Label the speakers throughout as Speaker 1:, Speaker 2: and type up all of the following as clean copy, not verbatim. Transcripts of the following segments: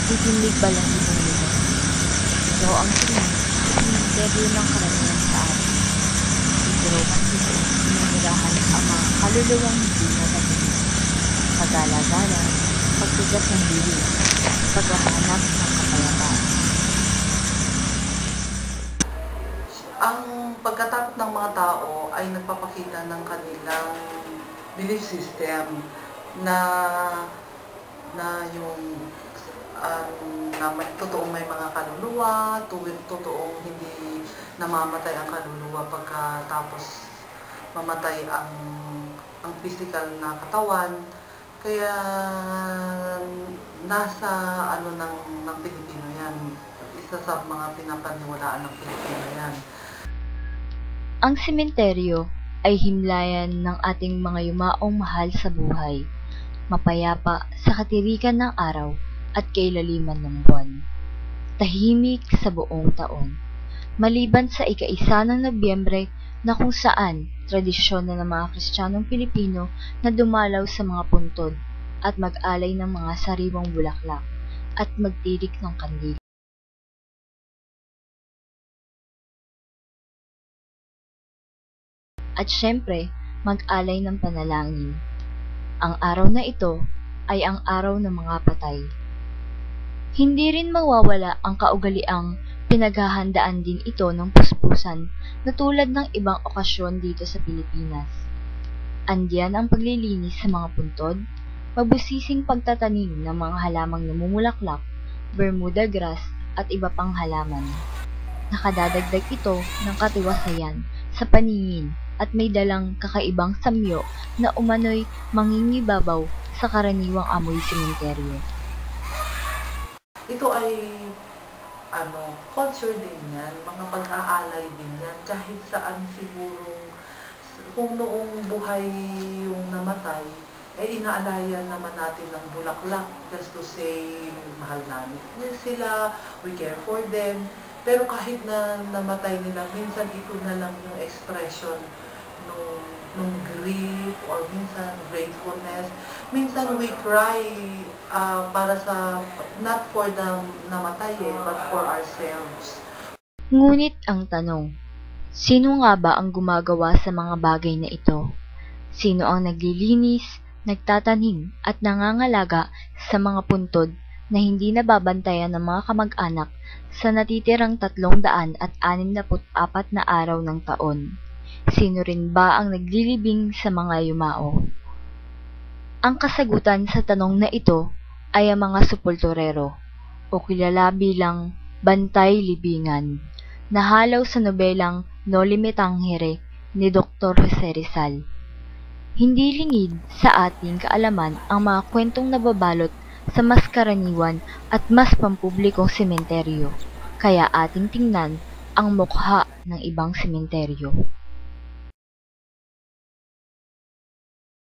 Speaker 1: titindig ba lang ibang nila? Ito ang simenteryo ng karamihan sa atin. Dito raw kasi sinunirahan ang mga kaluluwang hindi natagin. Pagala-gala, pagtugat ng bili, paghahanap ng kapayapaan.
Speaker 2: Ang pagkatakot ng mga tao ay nagpapakita ng kanilang belief system na yung na totoong may mga kaluluwa, totoong hindi namamatay ang kaluluwa pagkatapos mamatay ang physical na katawan. Kaya nasa ng Pilipino yan. Isa sa mga pinapaniwalaan ng Pilipino yan.
Speaker 1: Ang sementeryo ay himlayan ng ating mga yumaong mahal sa buhay, mapayapa sa katirikan ng araw at kailaliman ng buwan. Tahimik sa buong taon, maliban sa ika-1 ng Nobyembre na kung saan tradisyon na ng mga Kristiyanong Pilipino na dumalaw sa mga puntod at mag-alay ng mga sariwang bulaklak at magtirik ng kandila. At syempre, mag-alay ng panalangin. Ang araw na ito ay ang araw ng mga patay. Hindi rin mawawala ang kaugaliang pinaghahandaan din ito ng puspusan na tulad ng ibang okasyon dito sa Pilipinas. Andiyan ang paglilinis sa mga puntod, mabusising pagtatanim ng mga halamang namumulaklak, Bermuda grass at iba pang halaman. Nakadadagdag ito ng katiwasayan sa paningin at may dalang kakaibang samyo na umano'y mangingibabaw sa karaniwang amoy sementeryo.
Speaker 2: Ito ay culture din yan, mga pag-aalay din yan, kahit saan siguro, kung noong buhay yung namatay, inaalayan naman natin ng bulaklak, just to say, mahal namin sila, we care for them, pero kahit na namatay nila, minsan ito na lang yung expression nung grief or minsan gratefulness. Minsan we cry para sa, not for the namatay but for ourselves.
Speaker 1: Ngunit ang tanong, sino nga ba ang gumagawa sa mga bagay na ito? Sino ang naglilinis, nagtatanim at nangangalaga sa mga puntod na hindi nababantayan ng mga kamag-anak sa natitirang 364 na araw ng taon? Sino rin ba ang naglilibing sa mga yumao? Ang kasagutan sa tanong na ito ay ang mga sepulturero o kilala bilang bantay libingan na halaw sa nobelang Noli Me Tangere ni Dr. Jose Rizal. Hindi lingid sa ating kaalaman ang mga kwentong nababalot sa mas karaniwan at mas pampublikong sementeryo, kaya ating tingnan ang mukha ng ibang sementeryo.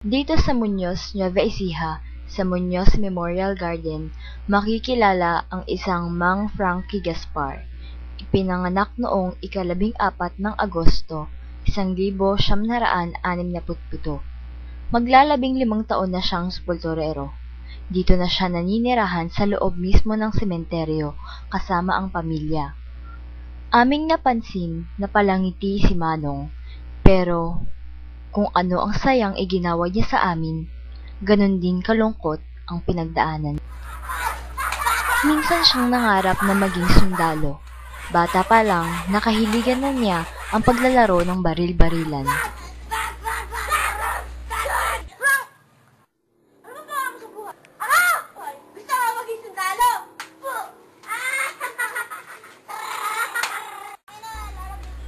Speaker 1: Dito sa Muñoz, Nueva Ecija, sa Muñoz Memorial Garden, makikilala ang isang Mang Frankie Gaspar. Ipinanganak noong ika-14 ng Agosto, 1967. Maglalabing-5 taon na siyang sepulturero. Dito na siya naninirahan sa loob mismo ng sementeryo kasama ang pamilya. Aming napansin na palangiti si Manong, pero kung ano ang sayang iginawa niya sa amin, ganun din kalungkot ang pinagdaanan. Minsan siyang nangarap na maging sundalo. Bata pa lang, nakahiligan na niya ang paglalaro ng baril-barilan.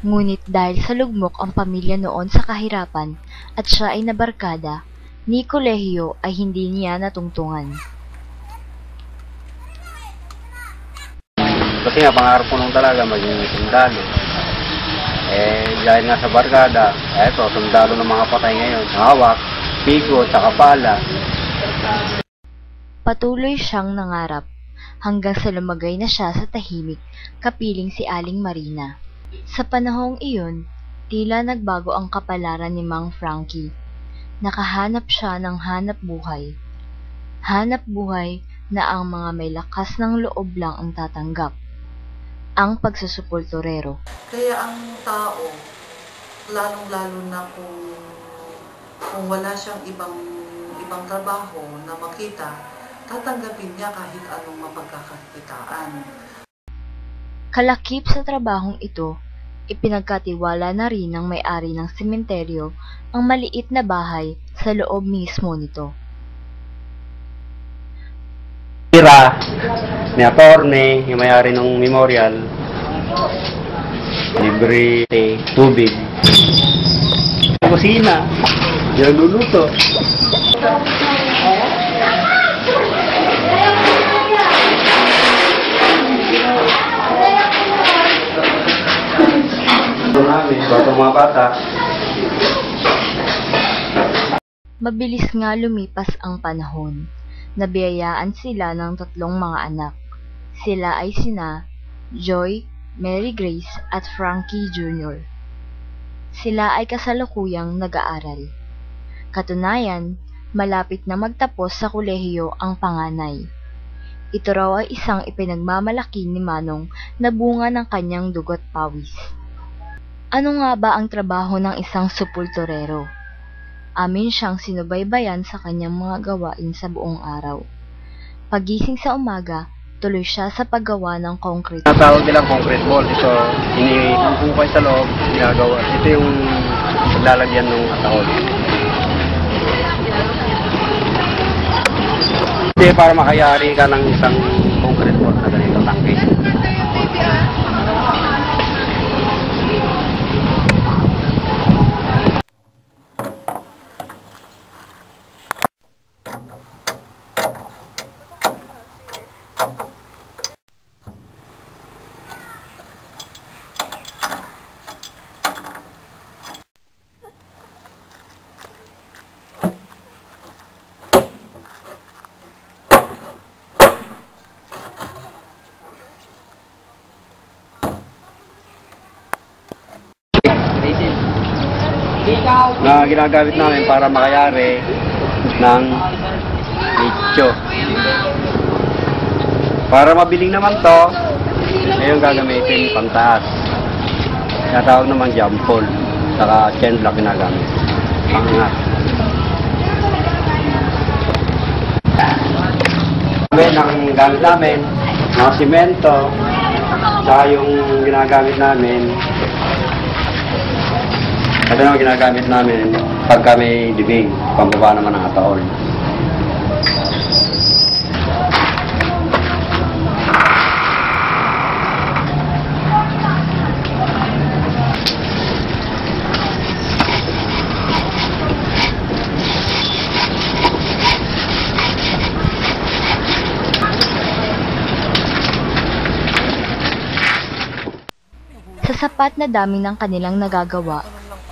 Speaker 1: Ngunit dahil sa lugmok ang pamilya noon sa kahirapan at siya ay nabarkada, ni kolehiyo ay hindi niya natungtungan.
Speaker 3: Kasi nga pangarap ko nung talaga maging sundalo. Dahil nga sa barkada, eto, sundalo ng mga patay ngayon. Hawak, pigo, tsaka pala.
Speaker 1: Patuloy siyang nangarap hanggang sa lumagay na siya sa tahimik, kapiling si Aling Marina. Sa panahong iyon, tila nagbago ang kapalaran ni Mang Frankie. Nakahanap siya ng hanap buhay. Hanap buhay na ang mga may lakas ng loob lang ang tatanggap. Ang pagsusupulturero.
Speaker 2: Kaya ang tao, lalong-lalo na kung wala siyang ibang trabaho na makita, tatanggapin niya kahit anong mapagkakakitaan.
Speaker 1: Kalakip sa trabahong ito, ipinagkatiwala na rin ng may-ari ng sementeryo ang maliit na bahay sa loob mismo nito.
Speaker 3: Tira ni attorney, yung may-ari ng memorial, libre tubig, kusina, niluluto. Namin, mga bata.
Speaker 1: Mabilis nga lumipas ang panahon. Nabiyayaan sila ng 3 mga anak. Sila ay sina Joy, Mary Grace at Frankie Jr. Sila ay kasalukuyang nag-aaral. Katunayan, malapit na magtapos sa kolehiyo ang panganay. Ito raw ay isang ipinagmamalaki ni Manong na bunga ng kanyang dugot pawis. Ano nga ba ang trabaho ng isang supulturero? Amin siyang sinubaybayan sa kanyang mga gawain sa buong araw. Pagising sa umaga, tuloy siya sa paggawa ng concrete.
Speaker 3: Natawag nilang concrete wall. Ito, iniuukay sa loob, ginagawa. Ito yung lalagyan ng ataol. Hindi para makayari ka ng isang concrete wall na ganito tangke. Na ginagamit namin para makayari ng nicho. Para mabiling naman to, ngayon gagamitin pantaas. Natawag naman jump pole, saka chain block ginagamit. Pangat. Ang gamit namin, mga simento, saka yung ginagamit namin, ito naman ginagamit namin pagka may dibig, pambaba naman ng ataol.
Speaker 1: Sa sapat na dami ng kanilang nagagawa,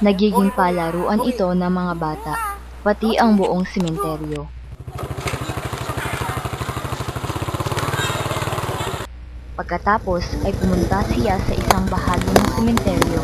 Speaker 1: nagiging palaruan ito ng mga bata, pati ang buong sementeryo. Pagkatapos ay pumunta siya sa isang bahagi ng sementeryo